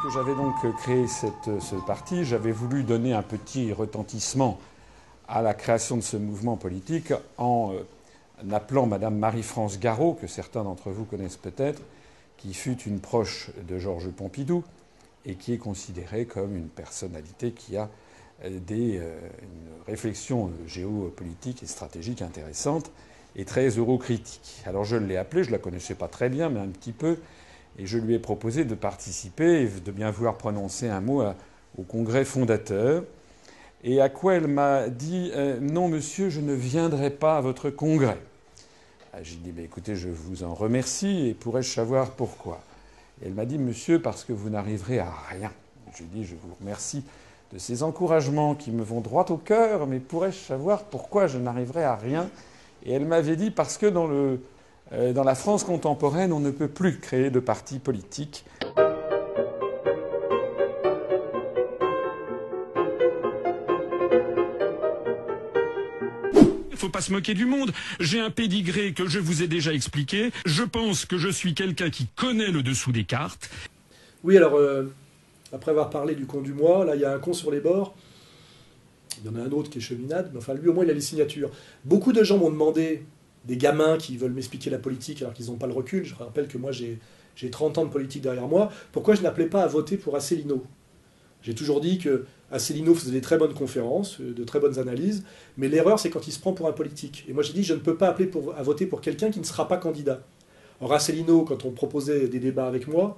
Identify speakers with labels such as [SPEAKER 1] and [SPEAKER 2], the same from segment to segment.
[SPEAKER 1] Puisque j'avais donc créé ce parti, j'avais voulu donner un petit retentissement à la création de ce mouvement politique en appelant Madame Marie-France Garot, que certains d'entre vous connaissent peut-être, qui fut une proche de Georges Pompidou et qui est considérée comme une personnalité qui a une réflexion géopolitique et stratégique intéressante et très eurocritique. Alors je l'ai appelée, je la connaissais pas très bien, mais un petit peu, et je lui ai proposé de participer et de bien vouloir prononcer un mot au congrès fondateur. Et à quoi elle m'a dit non, monsieur, je ne viendrai pas à votre congrès. J'ai dit écoutez, je vous en remercie et pourrais-je savoir pourquoi? Et elle m'a dit monsieur, parce que vous n'arriverez à rien. J'ai dit je vous remercie de ces encouragements qui me vont droit au cœur, mais pourrais-je savoir pourquoi je n'arriverai à rien? Et elle m'avait dit parce que dans la France contemporaine, on ne peut plus créer de parti politique.
[SPEAKER 2] Faut pas se moquer du monde. J'ai un pédigré que je vous ai déjà expliqué. Je pense que je suis quelqu'un qui connaît le dessous des cartes.
[SPEAKER 3] Oui, alors, après avoir parlé du con du mois, là, il y a un con sur les bords. Il y en a un autre qui est cheminade, mais enfin, lui, au moins, il a les signatures. Beaucoup de gens m'ont demandé, des gamins qui veulent m'expliquer la politique alors qu'ils n'ont pas le recul. Je rappelle que moi, j'ai 30 ans de politique derrière moi. Pourquoi je n'appelais pas à voter pour Asselineau? J'ai toujours dit que Asselineau faisait des très bonnes conférences, de très bonnes analyses, mais l'erreur, c'est quand il se prend pour un politique. Et moi, j'ai dit, je ne peux pas appeler à voter pour quelqu'un qui ne sera pas candidat. Or, Asselineau, quand on proposait des débats avec moi,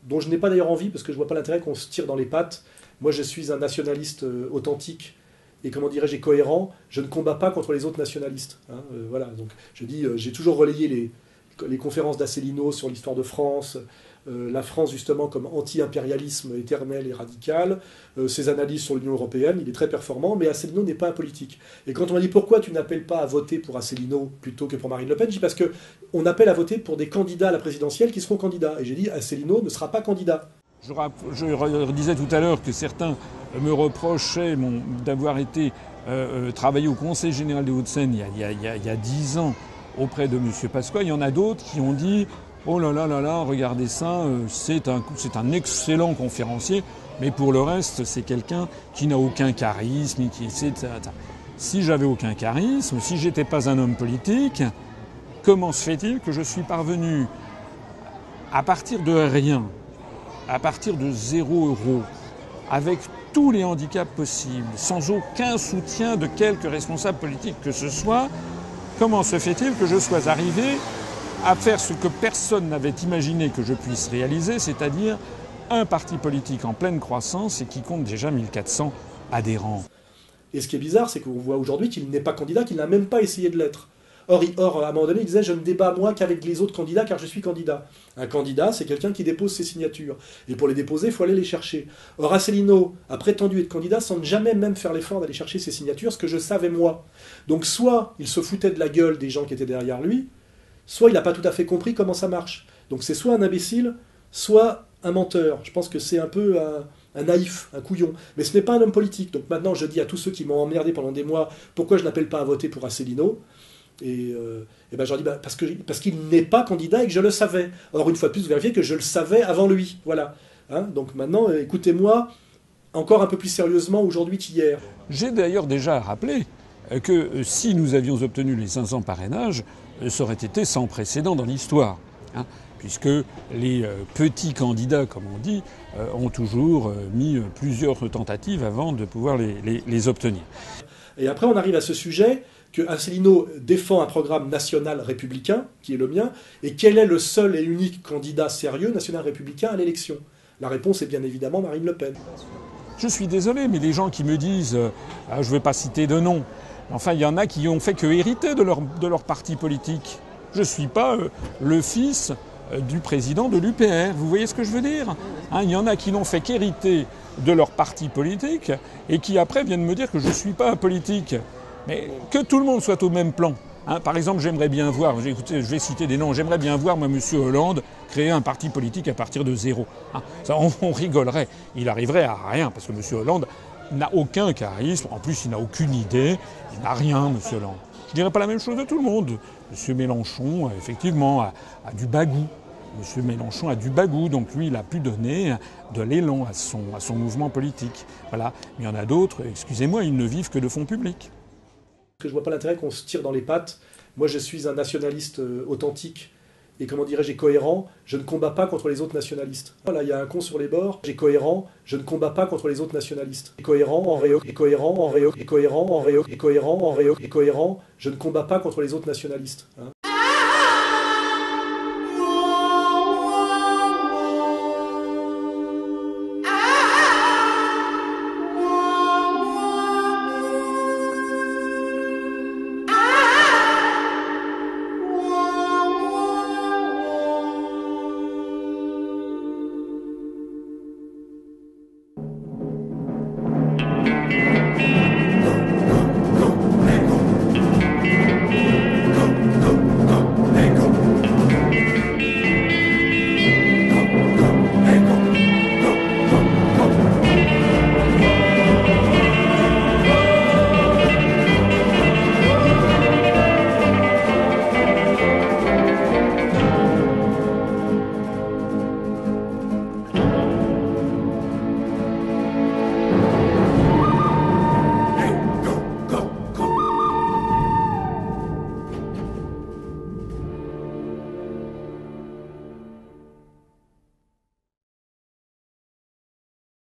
[SPEAKER 3] dont je n'ai pas d'ailleurs envie, parce que je ne vois pas l'intérêt qu'on se tire dans les pattes, moi, je suis un nationaliste authentique, et comment dirais-je, cohérent, je ne combats pas contre les autres nationalistes. Hein, voilà, donc je dis, j'ai toujours relayé les conférences d'Asselineau sur l'histoire de France, la France justement comme anti-impérialisme éternel et radical, ses analyses sur l'Union européenne, il est très performant, mais Asselineau n'est pas un politique. Et quand on m'a dit pourquoi tu n'appelles pas à voter pour Asselineau plutôt que pour Marine Le Pen, je dis parce qu'on appelle à voter pour des candidats à la présidentielle qui seront candidats. Et j'ai dit Asselineau ne sera pas candidat.
[SPEAKER 1] Je redisais tout à l'heure que certains me reprochaient d'avoir été travaillé au Conseil général des Hauts-de-Seine il y a 10 ans auprès de M. Pasqua. Il y en a d'autres qui ont dit oh là là là là, regardez ça, c'est un excellent conférencier, mais pour le reste, c'est quelqu'un qui n'a aucun charisme. Si j'avais aucun charisme, si j'étais pas un homme politique, comment se fait-il que je suis parvenu, à partir de rien, à partir de 0 €, avec tous les handicaps possibles, sans aucun soutien de quelque responsable politique que ce soit, comment se fait-il que je sois arrivé à faire ce que personne n'avait imaginé que je puisse réaliser, c'est-à-dire un parti politique en pleine croissance et qui compte déjà 1400 adhérents.
[SPEAKER 3] Et ce qui est bizarre, c'est qu'on voit aujourd'hui qu'il n'est pas candidat, qu'il n'a même pas essayé de l'être. Or, à un moment donné, il disait « Je ne débat moi qu'avec les autres candidats car je suis candidat ». Un candidat, c'est quelqu'un qui dépose ses signatures. Et pour les déposer, il faut aller les chercher. Or, Asselineau a prétendu être candidat sans ne jamais même faire l'effort d'aller chercher ses signatures, ce que je savais moi. Donc soit il se foutait de la gueule des gens qui étaient derrière lui, soit il n'a pas tout à fait compris comment ça marche. Donc c'est soit un imbécile, soit un menteur. Je pense que c'est un peu un naïf, un couillon. Mais ce n'est pas un homme politique. Donc maintenant, je dis à tous ceux qui m'ont emmerdé pendant des mois, pourquoi je n'appelle pas à voter pour Asselineau? Et ben je leur dis parce qu'il n'est pas candidat et que je le savais. Or, une fois de plus, vous vérifiez que je le savais avant lui. Voilà. Hein, donc maintenant, écoutez-moi encore un peu plus sérieusement aujourd'hui qu'hier.
[SPEAKER 1] J'ai d'ailleurs déjà rappelé que si nous avions obtenu les 500 parrainages, ça aurait été sans précédent dans l'histoire. Hein, puisque les petits candidats, comme on dit, ont toujours mis plusieurs tentatives avant de pouvoir les obtenir.
[SPEAKER 3] Et après, on arrive à ce sujet que Asselineau défend un programme national républicain, qui est le mien, et quel est le seul et unique candidat sérieux national républicain à l'élection? La réponse est bien évidemment Marine Le Pen.
[SPEAKER 1] Je suis désolé, mais les gens qui me disent je ne vais pas citer de nom, enfin il y en a qui ont fait que hériter de leur parti politique. Je ne suis pas le fils du président de l'UPR, vous voyez ce que je veux dire? Il y en a qui n'ont fait qu'hériter de leur parti politique et qui après viennent me dire que je ne suis pas un politique. Mais que tout le monde soit au même plan. Par exemple, j'aimerais bien voir, écoutez, je vais citer des noms, j'aimerais bien voir, moi, M. Hollande, créer un parti politique à partir de 0. Ça, on rigolerait. Il arriverait à rien, parce que M. Hollande n'a aucun charisme, en plus, il n'a aucune idée, il n'a rien, M. Hollande. Je dirais pas la même chose de tout le monde. M. Mélenchon, effectivement, a du bagou. M. Mélenchon a du bagou, donc lui, il a pu donner de l'élan à son mouvement politique. Voilà. Mais il y en a d'autres, excusez-moi, ils ne vivent que de fonds publics.
[SPEAKER 3] Je ne vois pas l'intérêt qu'on se tire dans les pattes. Moi, je suis un nationaliste authentique et, comment dirais-je, cohérent. Je ne combats pas contre les autres nationalistes. Voilà, il y a un con sur les bords. J'ai cohérent. Je ne combats pas contre les autres nationalistes. Cohérent en réo, et cohérent en réo, et cohérent en réo, et cohérent en réo, et cohérent. Je ne combats pas contre les autres nationalistes. Hein.